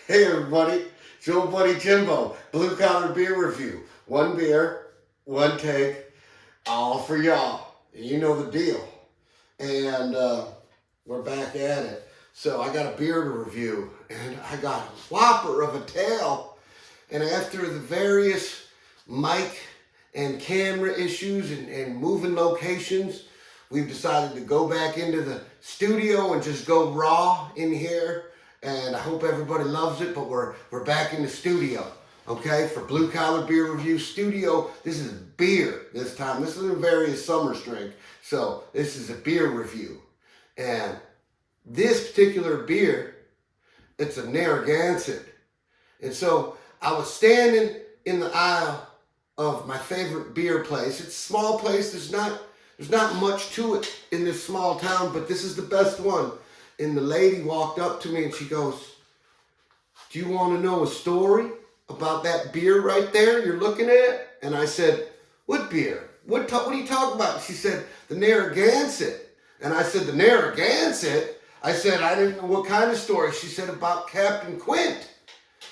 Hey everybody, it's your old buddy Jimbo, Blue Collar Beer Review. One beer, one take, all for y'all. You know the deal. And we're back at it. So I got a beer to review, and I got a whopper of a tail. And after the various mic and camera issues and moving locations, we've decided to go back into the studio and just go raw in here. And I hope everybody loves it, but we're back in the studio, okay? For Blue Collar Beer Review Studio, this is beer this time. This isn't a various summer's drink, so this is a beer review. And this particular beer, it's a Narragansett. And so I was standing in the aisle of my favorite beer place. It's a small place. There's not much to it in this small town, but this is the best one. And the lady walked up to me and she goes, "Do you want to know a story about that beer right there you're looking at?" And I said, "What beer? What are you talking about?" She said, "The Narragansett." And I said, "The Narragansett?" I said, "I didn't know what kind of story." She said, "About Captain Quint."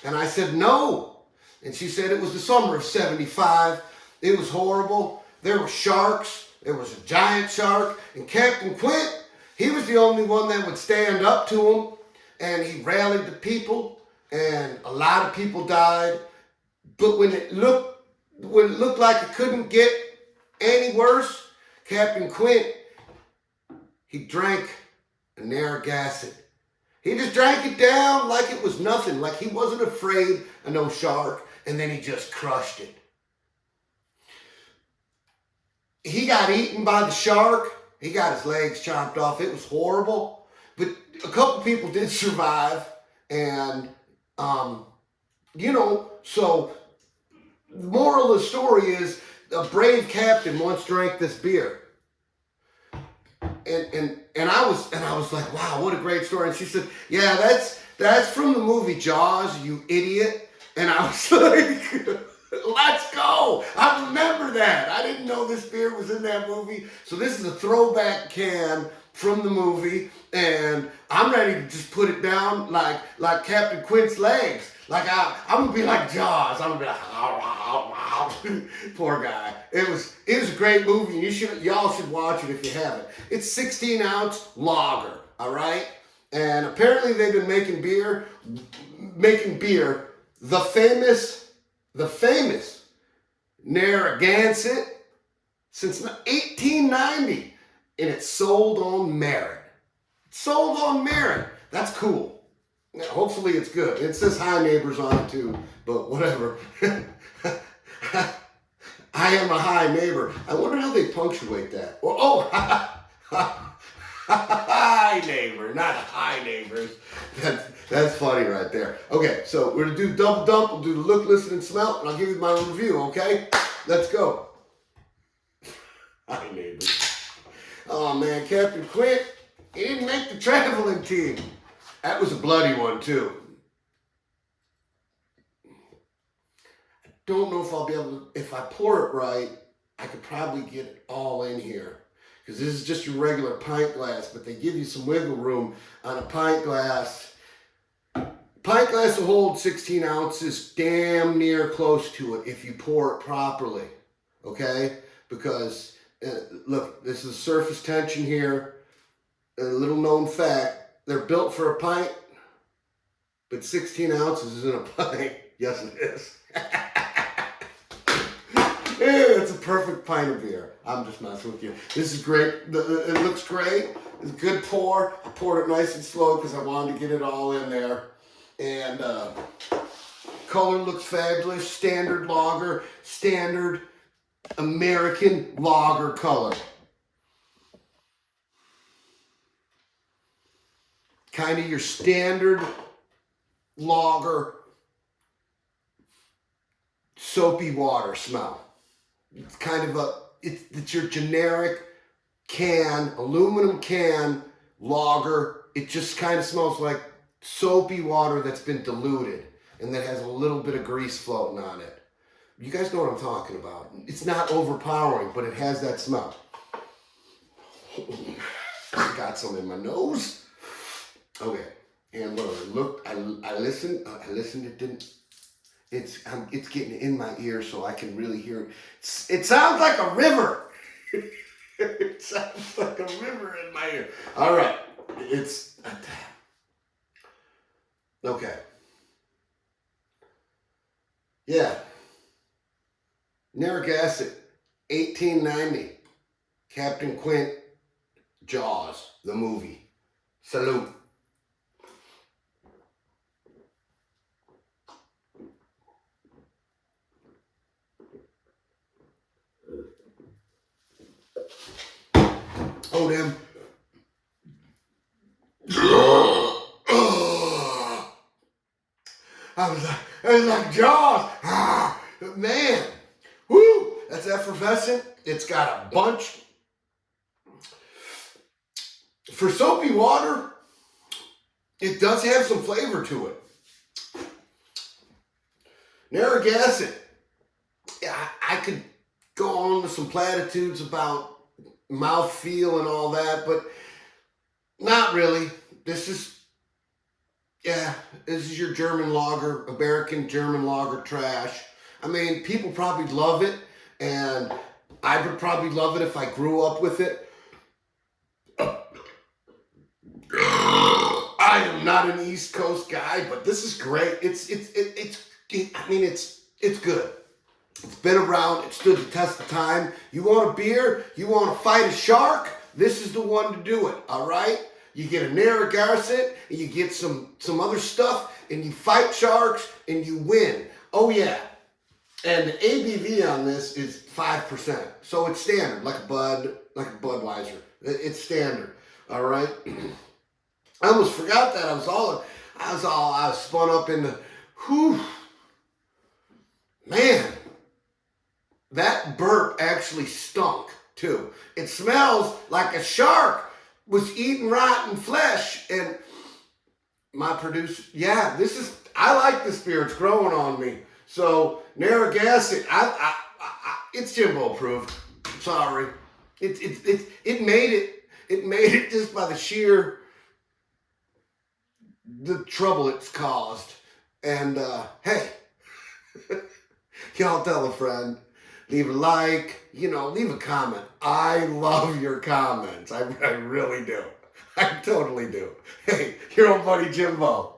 And I said, "No." And she said, "It was the summer of '75. It was horrible. There were sharks. There was a giant shark. And Captain Quint, he was the only one that would stand up to him, and he rallied the people, and a lot of people died. But when it looked like it couldn't get any worse, Captain Quint, he drank a Narragansett. He just drank it down like it was nothing, like he wasn't afraid of no shark, and then he just crushed it. He got eaten by the shark. He got his legs chopped off. It was horrible. But a couple people did survive. And, so the moral of the story is a brave captain once drank this beer. And I was like, wow, what a great story. And she said, "Yeah, that's from the movie Jaws, you idiot." And I was like, let's go. I remember that. I didn't know this beer was in that movie. So this is a throwback can from the movie, and I'm ready to just put it down like Captain Quint's legs. Like I'm gonna be like Jaws. I'm gonna be like, poor guy. It was a great movie. Y'all should watch it if you haven't. It's 16-ounce lager, all right? And apparently they've been making beer, the famous Narragansett since 1890, and it's sold on merit. It's sold on merit. That's cool. Now, hopefully it's good. It says "Hi Neighbors" on it too, but whatever. I am a high neighbor. I wonder how they punctuate that. Hi neighbor, not high neighbors. That's funny right there. Okay, so we're gonna do double dump. We'll do the look, listen, and smell, and I'll give you my review. Okay, let's go. Hi neighbors. Oh man, Captain Quint, he didn't make the traveling team. That was a bloody one too. I don't know if I'll be able to. If I pour it right, I could probably get it all in here. Because this is just your regular pint glass, but they give you some wiggle room on a pint glass. Pint glass will hold 16 ounces, damn near close to it if you pour it properly, okay? Because, look, this is surface tension here. A little known fact, they're built for a pint, but 16 ounces isn't a pint. Yes, it is. Yeah, it's a perfect pint of beer. I'm just messing with you. This is great. It looks great. It's a good pour. I poured it nice and slow because I wanted to get it all in there. And color looks fabulous. Standard lager. Standard American lager color. Kind of your standard lager soapy water smell. It's kind of it's your generic can, aluminum can lager. It just kind of smells like soapy water that's been diluted and that has a little bit of grease floating on it. You guys know what I'm talking about. It's not overpowering, but it has that smell. Got some in my nose. Okay, And when I looked, I listened. I listened. It didn't. It's getting in my ear, so I can really hear it. It sounds like a river. It sounds like a river in my ear. All right, it's okay. Yeah, Narragansett, 1890. Captain Quint, Jaws, the movie. Salute. Oh, them. I was like Jaws. Man. Woo. That's effervescent. It's got a bunch. For soapy water, it does have some flavor to it. Narragansett. Yeah, I could go on with some platitudes about mouthfeel and all that, but not really. This is your German lager, American German lager trash. I mean, people probably love it, and I would probably love it if I grew up with it. I am not an East Coast guy, but this is great. It's good. It's been around. It stood the test of time. You want a beer? You want to fight a shark? This is the one to do it. All right. You get a Narragansett, and you get some other stuff, and you fight sharks, and you win. Oh yeah. And the ABV on this is 5%, so it's standard, like a Budweiser. It's standard. All right. I almost forgot that. I was spun up in the. Whew. Man, that burp actually stunk too. It smells like a shark was eating rotten flesh. And my producer, I like this beer. It's growing on me. So Narragansett, it's Jimbo approved. Sorry, it made it. It made it just by the trouble it's caused. And hey, y'all tell a friend. Leave a like, leave a comment. I love your comments. I really do. I totally do. Hey, your old buddy Jimbo.